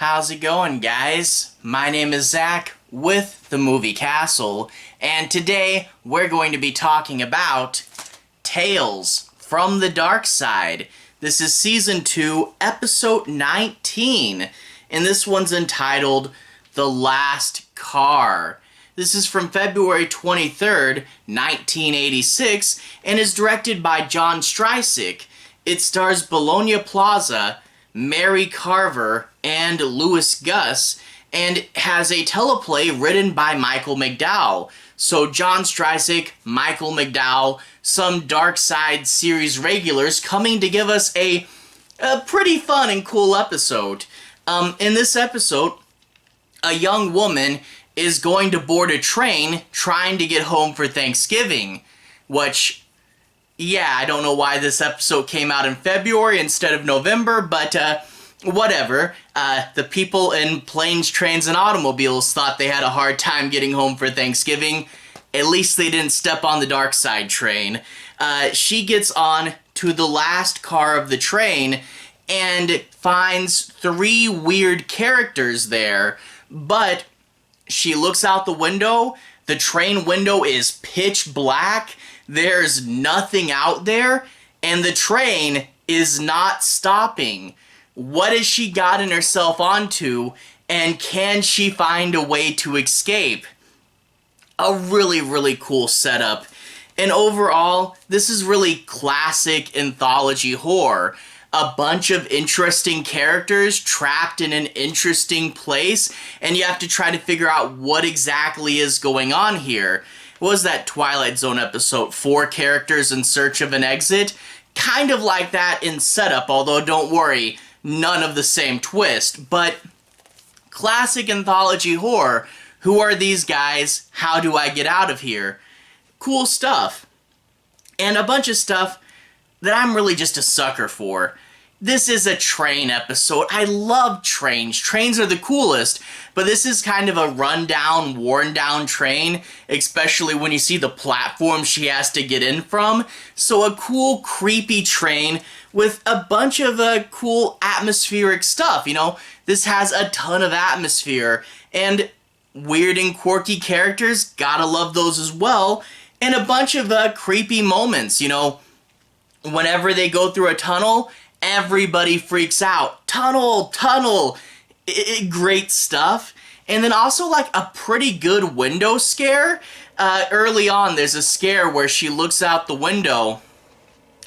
How's it going, guys? My name is Zach with the Movie Castle, and today we're going to be talking about Tales from the Darkside. This is Season 2, Episode 19, and this one's entitled The Last Car. This is from February 23rd, 1986, and is directed by John Strysik. It stars Begona Plaza, Mary Carver, and Louis Guss, and has a teleplay written by Michael McDowell. So John Strysik, Michael McDowell, some Darkside series regulars coming to give us a pretty fun and cool episode. In this episode, a young woman is going to board a train trying to get home for Thanksgiving, which, yeah, I don't know why this episode came out in February instead of November, but whatever. The people in planes, trains, and automobiles thought they had a hard time getting home for Thanksgiving. At least they didn't step on the Darkside train. She gets on to the last car of the train and finds three weird characters there, but she looks out the window. The train window is pitch black. There's nothing out there, and the train is not stopping. What has she gotten herself onto, and can she find a way to escape? A really, really cool setup. And overall, this is really classic anthology horror. A bunch of interesting characters trapped in an interesting place, and you have to try to figure out what exactly is going on here. What was that Twilight Zone episode, 4 characters in search of an exit? Kind of like that in setup, although don't worry, none of the same twist. But classic anthology horror. Who are these guys? How do I get out of here? Cool stuff. And a bunch of stuff that I'm really just a sucker for. This is a train episode. I love trains. Trains are the coolest, but this is kind of a rundown, worn down train, especially when you see the platform she has to get in from. So a cool, creepy train with a bunch of cool atmospheric stuff. You know, this has a ton of atmosphere and weird and quirky characters. Gotta love those as well. And a bunch of creepy moments. You know, whenever they go through a tunnel, everybody freaks out. Tunnel, tunnel. Great stuff. And then also like a pretty good window scare. Early on, there's a scare where she looks out the window.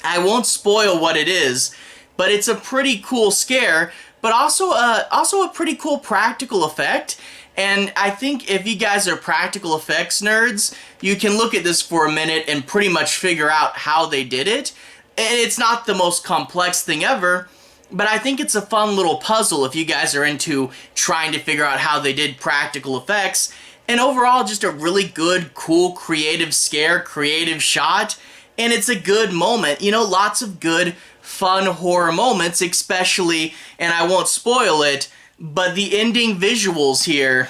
I won't spoil what it is, but it's a pretty cool scare, but also a pretty cool practical effect. And I think if you guys are practical effects nerds, you can look at this for a minute and pretty much figure out how they did it. And it's not the most complex thing ever, but I think it's a fun little puzzle if you guys are into trying to figure out how they did practical effects. And overall, just a really good, cool, creative scare, creative shot. And it's a good moment. You know, lots of good, fun horror moments, especially, and I won't spoil it, but the ending visuals here,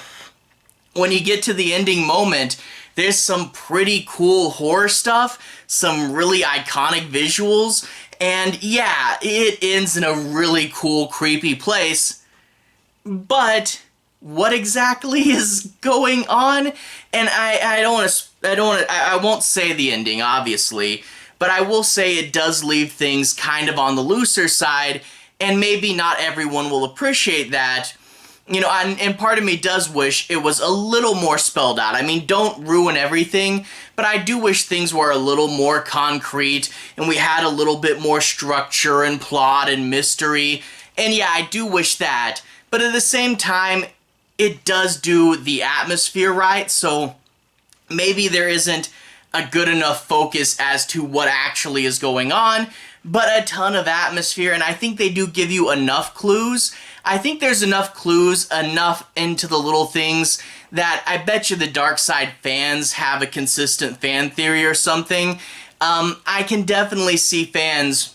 when you get to the ending moment, there's some pretty cool horror stuff, some really iconic visuals, and yeah, it ends in a really cool, creepy place. But what exactly is going on? And I won't say the ending, obviously, but I will say it does leave things kind of on the looser side, and maybe not everyone will appreciate that. You know, and part of me does wish it was a little more spelled out. I mean, don't ruin everything, but I do wish things were a little more concrete and we had a little bit more structure and plot and mystery. And yeah, I do wish that. But at the same time, it does do the atmosphere right, so maybe there isn't a good enough focus as to what actually is going on, but a ton of atmosphere, and I think they do give you enough clues. I think there's enough clues, enough into the little things that I bet you the Darkside fans have a consistent fan theory or something. I can definitely see fans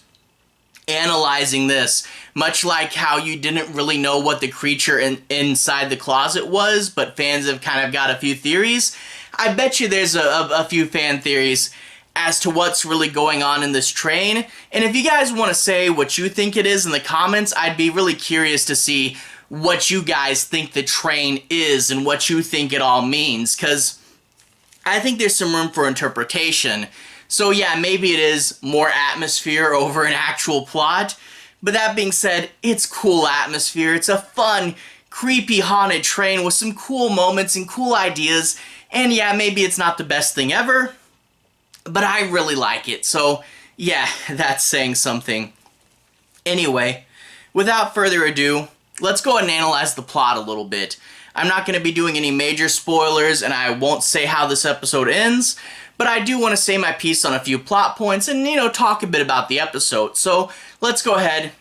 analyzing this, much like how you didn't really know what the creature inside the closet was, but fans have kind of got a few theories. I bet you there's a few fan theories as to what's really going on in this train. And if you guys want to say what you think it is in the comments, I'd be really curious to see what you guys think the train is and what you think it all means, because I think there's some room for interpretation. So yeah, maybe it is more atmosphere over an actual plot, but that being said, it's cool atmosphere. It's a fun, creepy, haunted train with some cool moments and cool ideas, and yeah, maybe it's not the best thing ever, but I really like it, so yeah, that's saying something. Anyway, without further ado, let's go ahead and analyze the plot a little bit. I'm not going to be doing any major spoilers, and I won't say how this episode ends, but I do want to say my piece on a few plot points and, talk a bit about the episode. So let's go ahead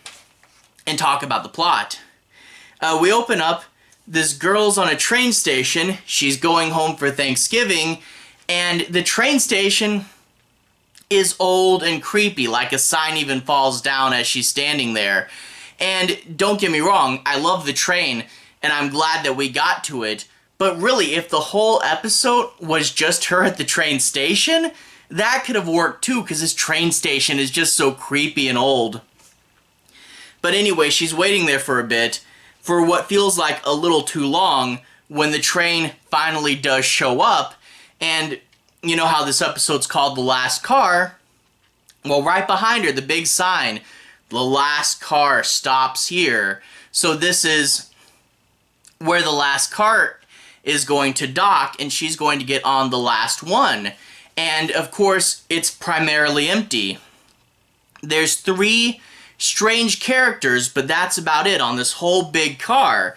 and talk about the plot. We open up, this girl's on a train station, she's going home for Thanksgiving, and the train station is old and creepy, like a sign even falls down as she's standing there. And don't get me wrong, I love the train, and I'm glad that we got to it, but really, if the whole episode was just her at the train station, that could have worked too, because this train station is just so creepy and old. But anyway, she's waiting there for a bit, for what feels like a little too long, when the train finally does show up, and you know how this episode's called The Last Car? Well, right behind her, the big sign, the last car stops here. So this is where the last car is going to dock, and she's going to get on the last one. And of course, it's primarily empty. There's 3 strange characters, but that's about it on this whole big car.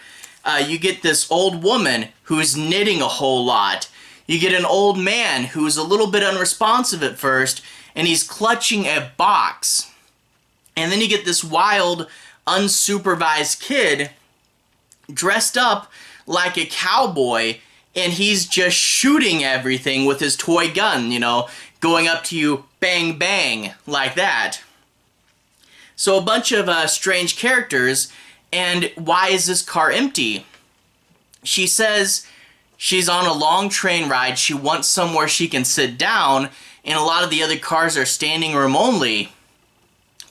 You get this old woman who's knitting a whole lot. You get an old man who's a little bit unresponsive at first, and he's clutching a box. And then you get this wild, unsupervised kid dressed up like a cowboy, and he's just shooting everything with his toy gun, going up to you, bang, bang, like that. So a bunch of strange characters, and why is this car empty? She says she's on a long train ride, she wants somewhere she can sit down, and a lot of the other cars are standing room only.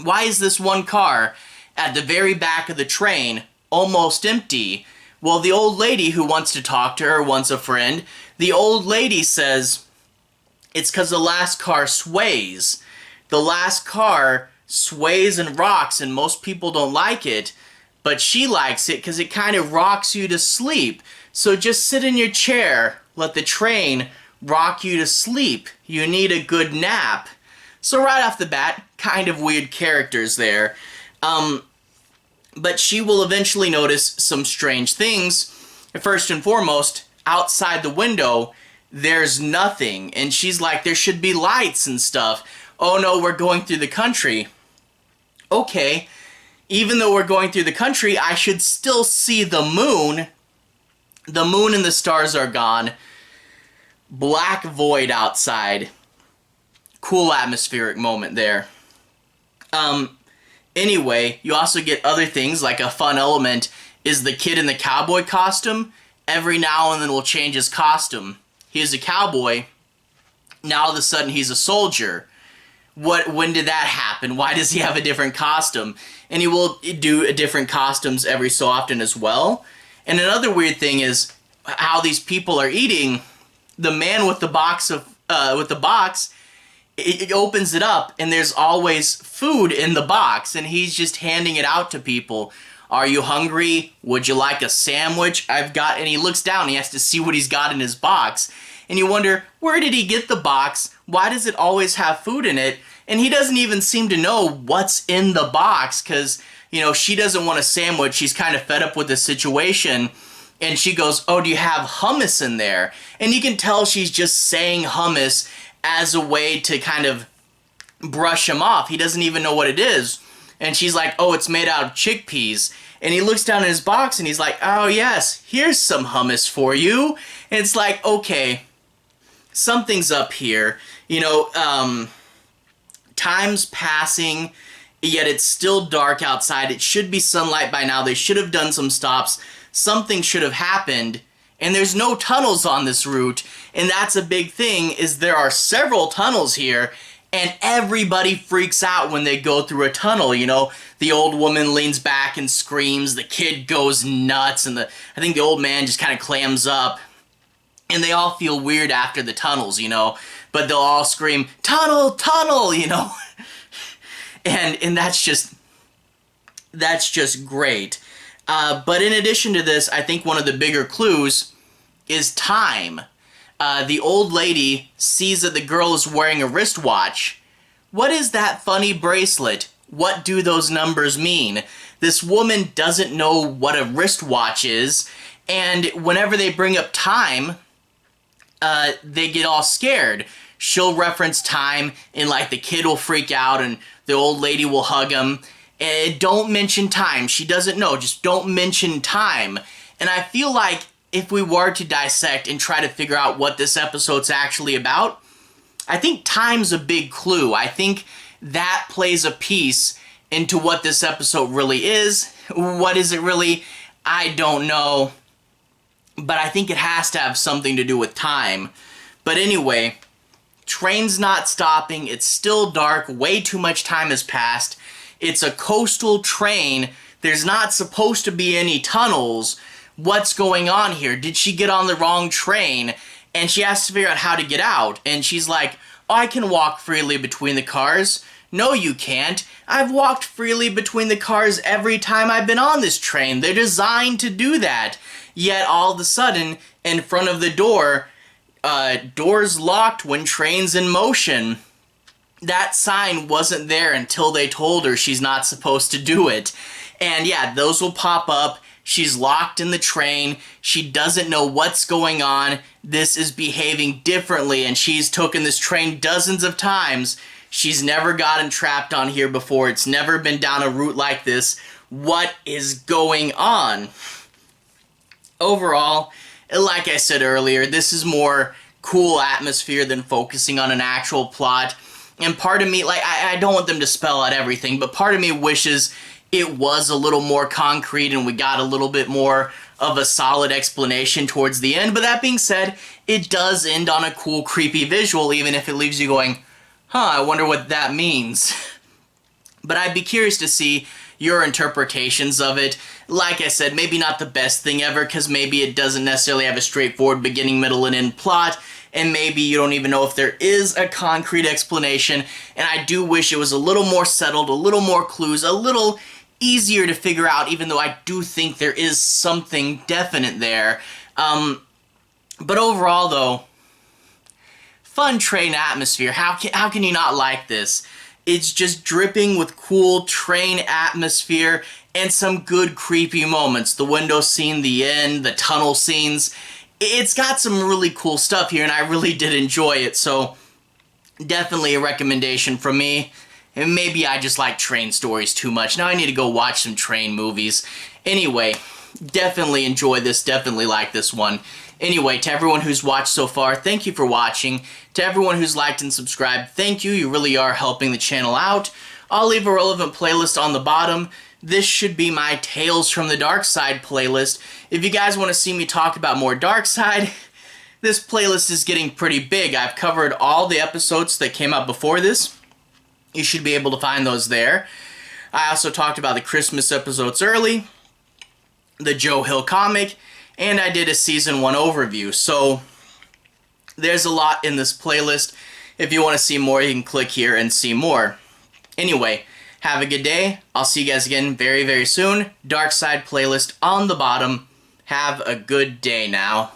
Why is this one car at the very back of the train almost empty? Well, the old lady who wants to talk to her wants a friend. The old lady says it's because the last car sways. The last car sways and rocks, and most people don't like it, but she likes it because it kind of rocks you to sleep. So just sit in your chair, let the train rock you to sleep. You need a good nap. So right off the bat, kind of weird characters there. But she will eventually notice some strange things. First and foremost, outside the window, there's nothing. And she's like, there should be lights and stuff. Oh no, we're going through the country. Okay, even though we're going through the country, I should still see the moon. The moon and the stars are gone. Black void outside. Cool atmospheric moment there. Anyway, you also get other things, like a fun element is the kid in the cowboy costume. Every now and then will change his costume. He is a cowboy. Now all of a sudden he's a soldier. When did that happen? Why does he have a different costume? And he will do different costumes every so often as well. And another weird thing is how these people are eating. The man with the box it opens it up, and there's always food in the box, and he's just handing it out to people. Are you hungry? Would you like a sandwich? And he looks down, he has to see what he's got in his box. And you wonder, where did he get the box? Why does it always have food in it? And he doesn't even seem to know what's in the box, because, she doesn't want a sandwich. She's kind of fed up with the situation. And she goes, oh, do you have hummus in there? And you can tell she's just saying hummus as a way to kind of brush him off. He doesn't even know what it is. And she's like, oh, it's made out of chickpeas. And he looks down in his box and he's like, oh yes, here's some hummus for you. And it's like, okay, something's up here. Time's passing, yet it's still dark outside. It should be sunlight by now. They should have done some stops. Something should have happened. And there's no tunnels on this route, and that's a big thing, is there are several tunnels here, and everybody freaks out when they go through a tunnel, you know. The old woman leans back and screams, the kid goes nuts, and I think the old man just kind of clams up. And they all feel weird after the tunnels, you know. But they'll all scream, "Tunnel, tunnel," you know. and that's just great. But in addition to this, I think one of the bigger clues is time. The old lady sees that the girl is wearing a wristwatch. What is that funny bracelet? What do those numbers mean? This woman doesn't know what a wristwatch is, and whenever they bring up time, they get all scared. She'll reference time, and like the kid will freak out, and the old lady will hug him. Don't mention time. She doesn't know. Just don't mention time. And I feel like if we were to dissect and try to figure out what this episode's actually about, I think time's a big clue. I think that plays a piece into what this episode really is. What is it really? I don't know. But I think it has to have something to do with time. But anyway, train's not stopping. It's still dark. Way too much time has passed. It's a coastal train. There's not supposed to be any tunnels. What's going on here? Did she get on the wrong train? And she has to figure out how to get out. And she's like, "Oh, I can walk freely between the cars." "No, you can't. I've walked freely between the cars every time I've been on this train. They're designed to do that." Yet all of a sudden, in front of the door, doors locked when train's in motion. That sign wasn't there until they told her she's not supposed to do it. And yeah, those will pop up. She's locked in the train. She doesn't know what's going on. This is behaving differently, and she's taken this train dozens of times. She's never gotten trapped on here before. It's never been down a route like this. What is going on? Overall, like I said earlier, this is more cool atmosphere than focusing on an actual plot. And part of me, like, I don't want them to spell out everything, but part of me wishes it was a little more concrete and we got a little bit more of a solid explanation towards the end. But that being said, it does end on a cool, creepy visual, even if it leaves you going, I wonder what that means. But I'd be curious to see your interpretations of it. Like I said, maybe not the best thing ever, because maybe it doesn't necessarily have a straightforward beginning, middle, and end plot, and maybe you don't even know if there is a concrete explanation, and I do wish it was a little more settled, a little more clues, a little easier to figure out, even though I do think there is something definite there. But overall, though, fun train atmosphere. How can you not like this? It's just dripping with cool train atmosphere and some good creepy moments. The window scene, the end, the tunnel scenes. It's got some really cool stuff here, and I really did enjoy it, so definitely a recommendation from me. And maybe I just like train stories too much. Now I need to go watch some train movies. Anyway, definitely enjoy this, definitely like this one. Anyway, to everyone who's watched so far, thank you for watching. To everyone who's liked and subscribed, thank you. You really are helping the channel out. I'll leave a relevant playlist on the bottom. This should be my Tales from the Darkside playlist. If you guys want to see me talk about more Darkside, this playlist is getting pretty big. I've covered all the episodes that came out before this. You should be able to find those there. I also talked about the Christmas episodes early, the Joe Hill comic, and I did a Season 1 overview. So there's a lot in this playlist. If you want to see more, you can click here and see more. Anyway, have a good day. I'll see you guys again very, very soon. Darkside playlist on the bottom. Have a good day now.